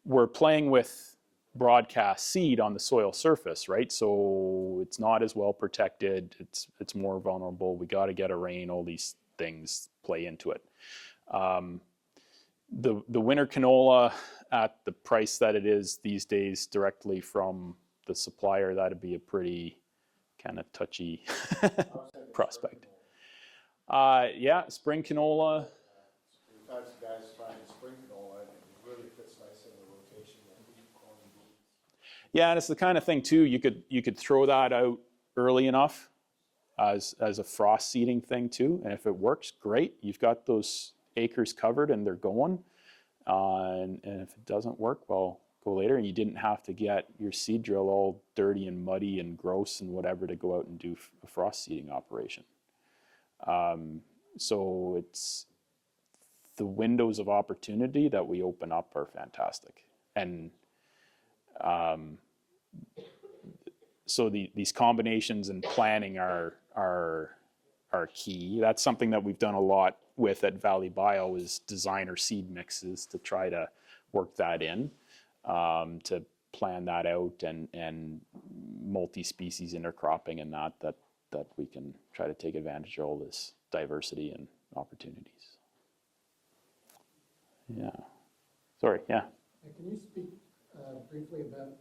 we're playing with broadcast seed on the soil surface, right? So it's not as well protected. It's more vulnerable. We got to get a rain. All these things play into it. The winter canola at the price that it is these days directly from the supplier, that'd be a pretty kind of touchy prospect. Yeah, spring canola. We've had some guys trying spring canola, and it really fits nice in the rotation of wheat, corn, and beans. Yeah, and it's the kind of thing too, you could throw that out early enough as a frost seeding thing too, and if it works, great. You've got those acres covered and they're going. And if it doesn't work, well, go later, and you didn't have to get your seed drill all dirty and muddy and gross and whatever to go out and do a frost seeding operation. So it's the windows of opportunity that we open up are fantastic. And so these combinations and planning are key. That's something that we've done a lot with at Valley Bio, is designer seed mixes to try to work that in. To plan that out, and multi-species intercropping, and that we can try to take advantage of all this diversity and opportunities. Yeah. Sorry, yeah. Can you speak briefly about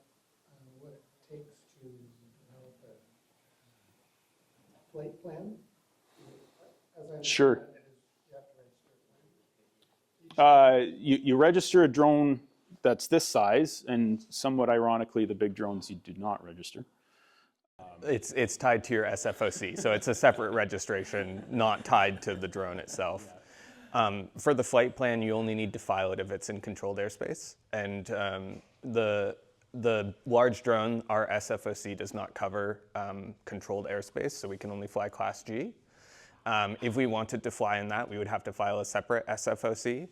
what it takes to develop a flight plan? As I Sure. understand it, you have to register. You register a drone that's this size, and somewhat ironically, the big drones you do not register. It's tied to your SFOC, so it's a separate registration, not tied to the drone itself. For the flight plan, you only need to file it if it's in controlled airspace, and the large drone, our SFOC does not cover controlled airspace, so we can only fly Class G. If we wanted to fly in that, we would have to file a separate SFOC.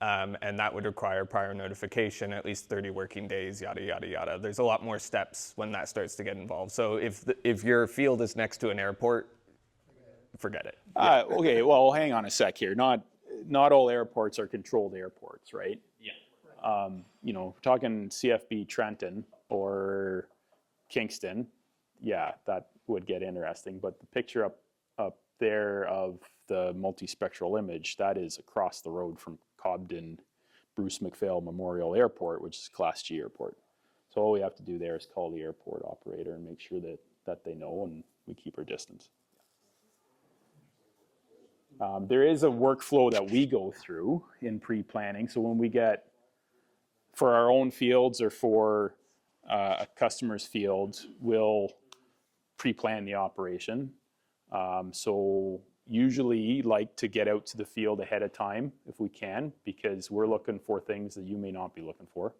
And that would require prior notification, at least 30 working days, yada, yada, yada. There's a lot more steps when that starts to get involved. So if your field is next to an airport, forget it. Yeah. Okay, well, hang on a sec here. Not all airports are controlled airports, right? Yeah. We're talking CFB Trenton or Kingston, yeah, that would get interesting. But the picture up there of the multispectral image, that is across the road from Cobden Bruce McPhail Memorial Airport, which is Class G airport. So all we have to do there is call the airport operator and make sure that they know, and we keep our distance. There is a workflow that we go through in pre-planning. So when we get, for our own fields or for a customer's field, we'll pre-plan the operation. So usually like to get out to the field ahead of time if we can, because we're looking for things that you may not be looking for.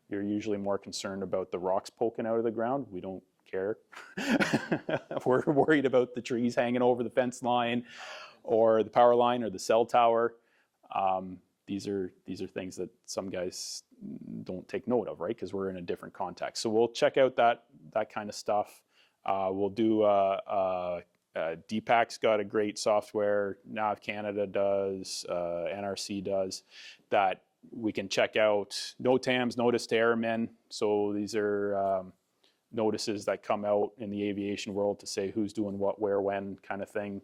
You're usually more concerned about the rocks poking out of the ground. We don't care. We're worried about the trees hanging over the fence line or the power line or the cell tower. These are things that some guys don't take note of, right? Because we're in a different context. So we'll check out that kind of stuff. We'll do DPAC's got a great software. Nav Canada does. NRC does that. We can check out NOTAMs, notice to airmen. So these are notices that come out in the aviation world to say who's doing what, where, when, kind of thing.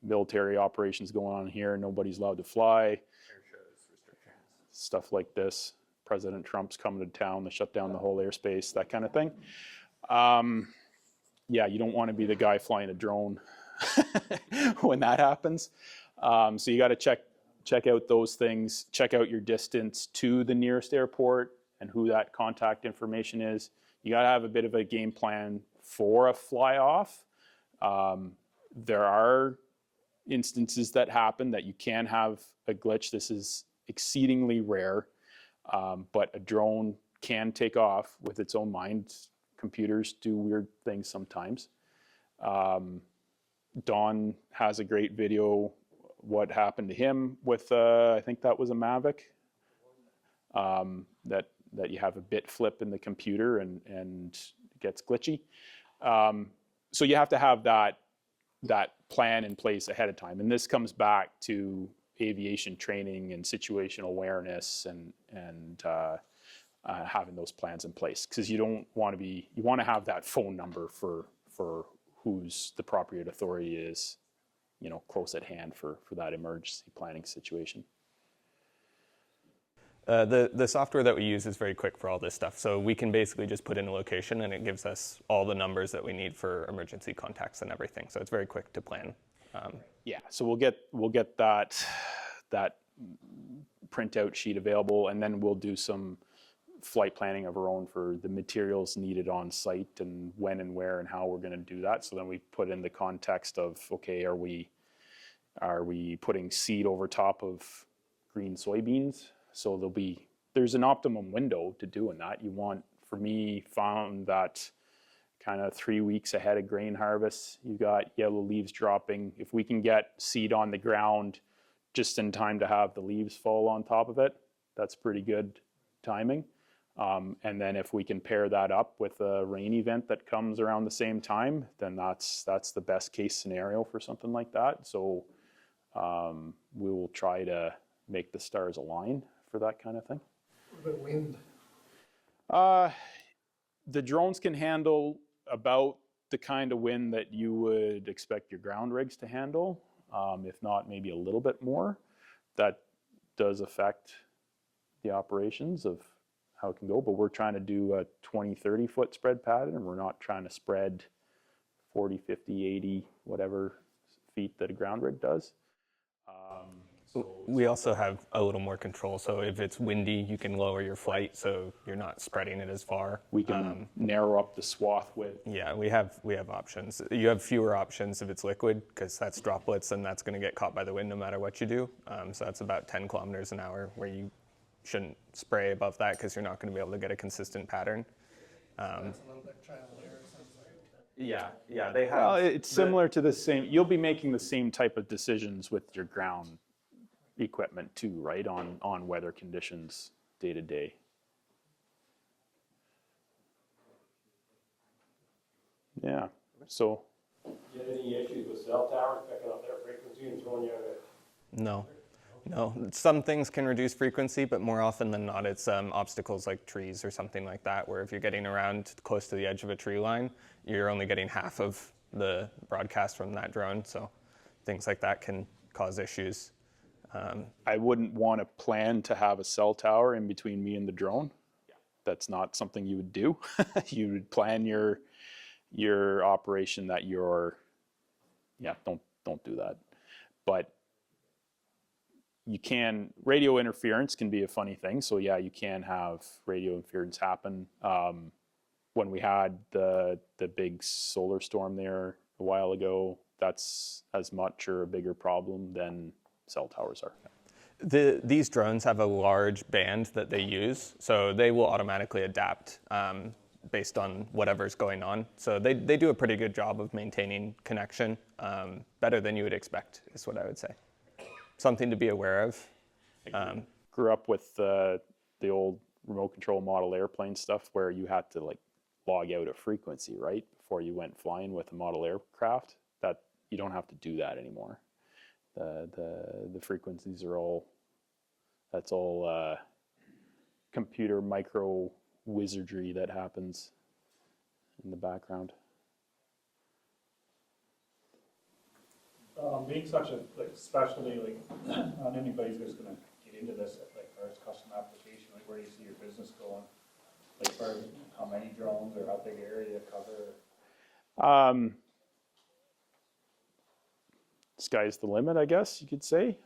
Military operations going on here. Nobody's allowed to fly. Stuff like this. President Trump's coming to town to shut down the whole airspace, that kind of thing. Yeah, you don't want to be the guy flying a drone when that happens. So you got to check out those things, check out your distance to the nearest airport and who that contact information is. You got to have a bit of a game plan for a fly off. There are instances that happen that you can have a glitch. This is exceedingly rare, but a drone can take off with its own mind. Computers do weird things sometimes. Don has a great video what happened to him with I think that was a Mavic, that you have a bit flip in the computer and it gets glitchy. So you have to have that plan in place ahead of time, and this comes back to aviation training and situational awareness and having those plans in place, because you want to have that phone number for who's the appropriate authority is, close at hand for that emergency planning situation. The software that we use is very quick for all this stuff. So we can basically just put in a location and it gives us all the numbers that we need for emergency contacts and everything. So it's very quick to plan. Yeah, so we'll get that printout sheet available, and then we'll do some flight planning of our own for the materials needed on site and when and where and how we're going to do that. So then we put in the context of, okay, are we putting seed over top of green soybeans? So there's an optimum window to doing that. For me, found that kind of 3 weeks ahead of grain harvest, you got yellow leaves dropping. If we can get seed on the ground just in time to have the leaves fall on top of it, that's pretty good timing. And then if we can pair that up with a rain event that comes around the same time, then that's the best case scenario for something like that. So we will try to make the stars align for that kind of thing. What about wind? The drones can handle about the kind of wind that you would expect your ground rigs to handle, if not maybe a little bit more. That does affect the operations of how it can go, but we're trying to do a 20-30 foot spread pattern, and we're not trying to spread 40, 50, 80, whatever feet that a ground rig does. We also have a little more control. So if it's windy, you can lower your flight so you're not spreading it as far. We can narrow up the swath width. Yeah, we have options. You have fewer options if it's liquid, because that's droplets and that's going to get caught by the wind no matter what you do. So that's about 10 kilometers an hour, where you shouldn't spray above that because you're not going to be able to get a consistent pattern. That's a little bit trial and error, sounds like. Yeah, they have. Well, it's similar to the same. You'll be making the same type of decisions with your ground equipment too, right? On weather conditions day to day. Yeah. So. Do you have any issues with cell towers picking up their frequency and throwing you out of No. Some things can reduce frequency, but more often than not, it's obstacles like trees or something like that, where if you're getting around close to the edge of a tree line, you're only getting half of the broadcast from that drone. So things like that can cause issues. I wouldn't want to plan to have a cell tower in between me and the drone. That's not something you would do. You would plan your operation that don't do that. But you can, radio interference can be a funny thing. So yeah, you can have radio interference happen. When we had the big solar storm there a while ago, that's as much or a bigger problem than cell towers are. These drones have a large band that they use, so they will automatically adapt based on whatever's going on. So they do a pretty good job of maintaining connection, better than you would expect, is what I would say. Something to be aware of. Grew up with the old remote control model airplane stuff where you had to like log out a frequency, right, before you went flying with a model aircraft. That you don't have to do that anymore. The frequencies are all, that's all computer micro wizardry that happens in the background. Being such a specialty, not anybody's just gonna get into this, or it's custom application, where do you see your business going? For how many drones or how big area cover? Sky's the limit, I guess you could say.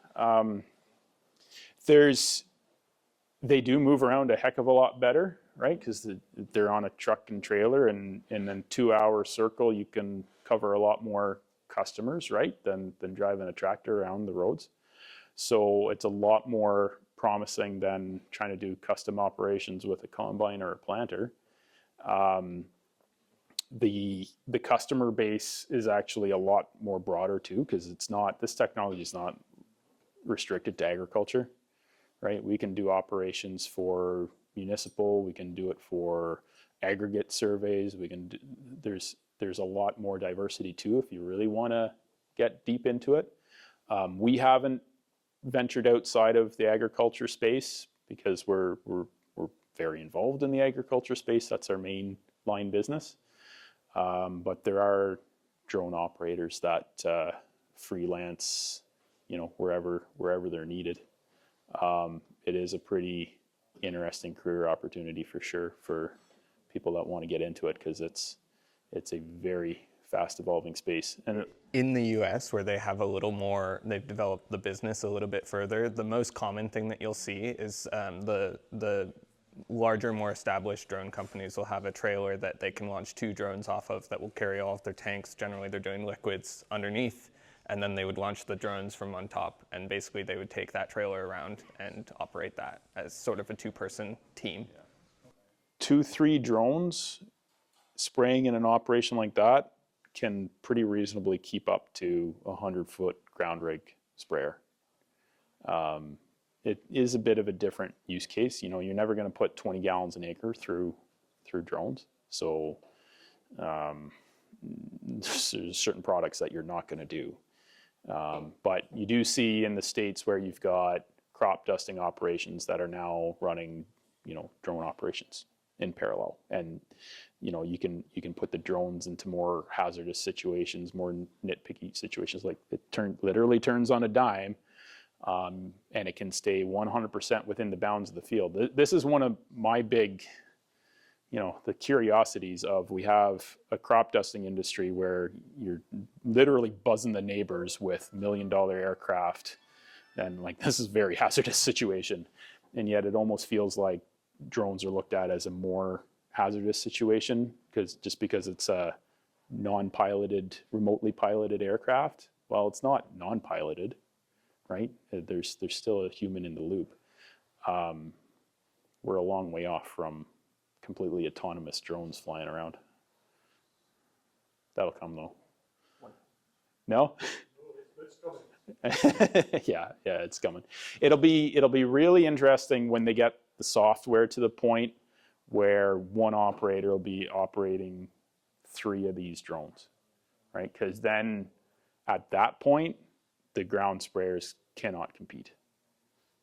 They do move around a heck of a lot better, right? Because they're on a truck and trailer, and in a 2-hour circle, you can cover a lot more customers, right, than driving a tractor around the roads. So it's a lot more promising than trying to do custom operations with a combine or a planter. The customer base is actually a lot more broader too, because this technology is not restricted to agriculture, right? We can do operations for municipal, we can do it for aggregate surveys, there's a lot more diversity too if you really want to get deep into it. We haven't ventured outside of the agriculture space because we're very involved in the agriculture space. That's our main line business. But there are drone operators that freelance, wherever they're needed. It is a pretty interesting career opportunity for sure for people that want to get into it, because it's a very fast evolving space. And in the US, where they have they've developed the business a little bit further, the most common thing that you'll see is the larger, more established drone companies will have a trailer that they can launch 2 drones off of that will carry all of their tanks. Generally, they're doing liquids underneath, and then they would launch the drones from on top, and basically they would take that trailer around and operate that as sort of a 2-person team. 2-3 drones spraying in an operation like that can pretty reasonably keep up to a 100-foot ground rig sprayer. It is a bit of a different use case. You're never going to put 20 gallons an acre through drones. So there's certain products that you're not going to do. But you do see in the States where you've got crop dusting operations that are now running, drone operations in parallel. And, you can put the drones into more hazardous situations, more nitpicky situations, like it literally turns on a dime. And it can stay 100% within the bounds of the field. This is one of my big, the curiosities of, we have a crop dusting industry where you're literally buzzing the neighbors with $1 million aircraft, and this is a very hazardous situation. And yet it almost feels like drones are looked at as a more hazardous situation, because it's a non-piloted, remotely piloted aircraft. Well, it's not non-piloted, right? There's still a human in the loop. We're a long way off from completely autonomous drones flying around. That'll come though. No? yeah, it's coming. It'll be really interesting when they get the software to the point where one operator will be operating 3 of these drones, right? Because then at that point, the ground sprayers cannot compete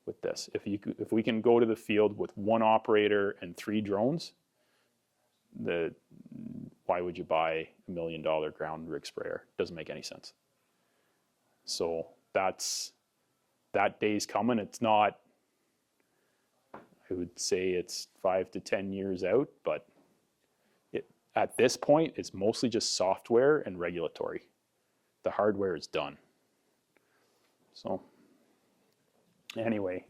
with this. If we can go to the field with 1 operator and 3 drones, why would you buy $1 million ground rig sprayer? Doesn't make any sense. So that day's coming. It's not, I would say it's 5 to 10 years out, but at this point, it's mostly just software and regulatory. The hardware is done. So anyway,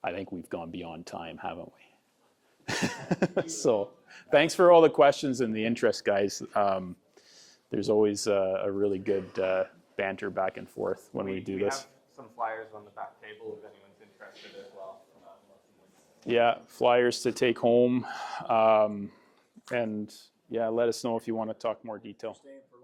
I think we've gone beyond time, haven't we? So thanks for all the questions and the interest, guys. There's always a really good banter back and forth when we do this. have some flyers on the back table if anyone's interested as well. Yeah, flyers to take home. And yeah, let us know if you want to talk more detail. Staying for